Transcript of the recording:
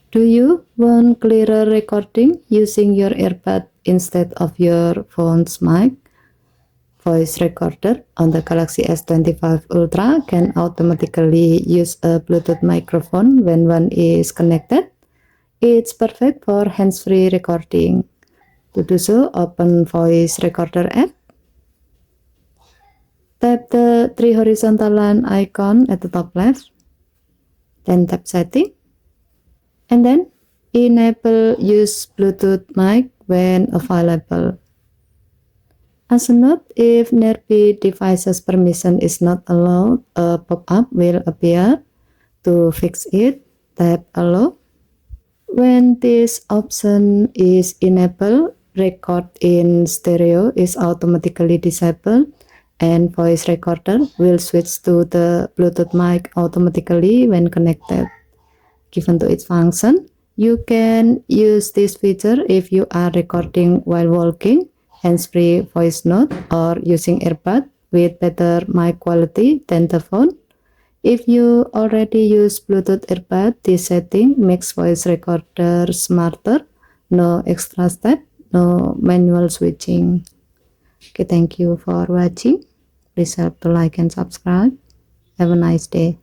Do you want clearer recording using your earbud instead of your phone's mic? Voice recorder on the Galaxy S25 Ultra can automatically use a Bluetooth microphone when one is connected. It's perfect for hands-free recording. To do so, open Voice Recorder app. Tap the three horizontal line icon at the top left. Then tap Setting. And then enable Use Bluetooth mic when available. As a note, if nearby device's permission is not allowed, a pop-up will appear. To fix it, tap Allow. When this option is enabled, record in stereo is automatically disabled, and voice recorder will switch to the Bluetooth mic automatically when connected. Given to its function, you can use this feature if you are recording while walking, hands-free voice note, or using earbud with better mic quality than the phone. If you already use Bluetooth earbud, this setting makes voice recorder smarter. No extra step, no manual switching. Okay, thank you for watching. Please help to like and subscribe. Have a nice day.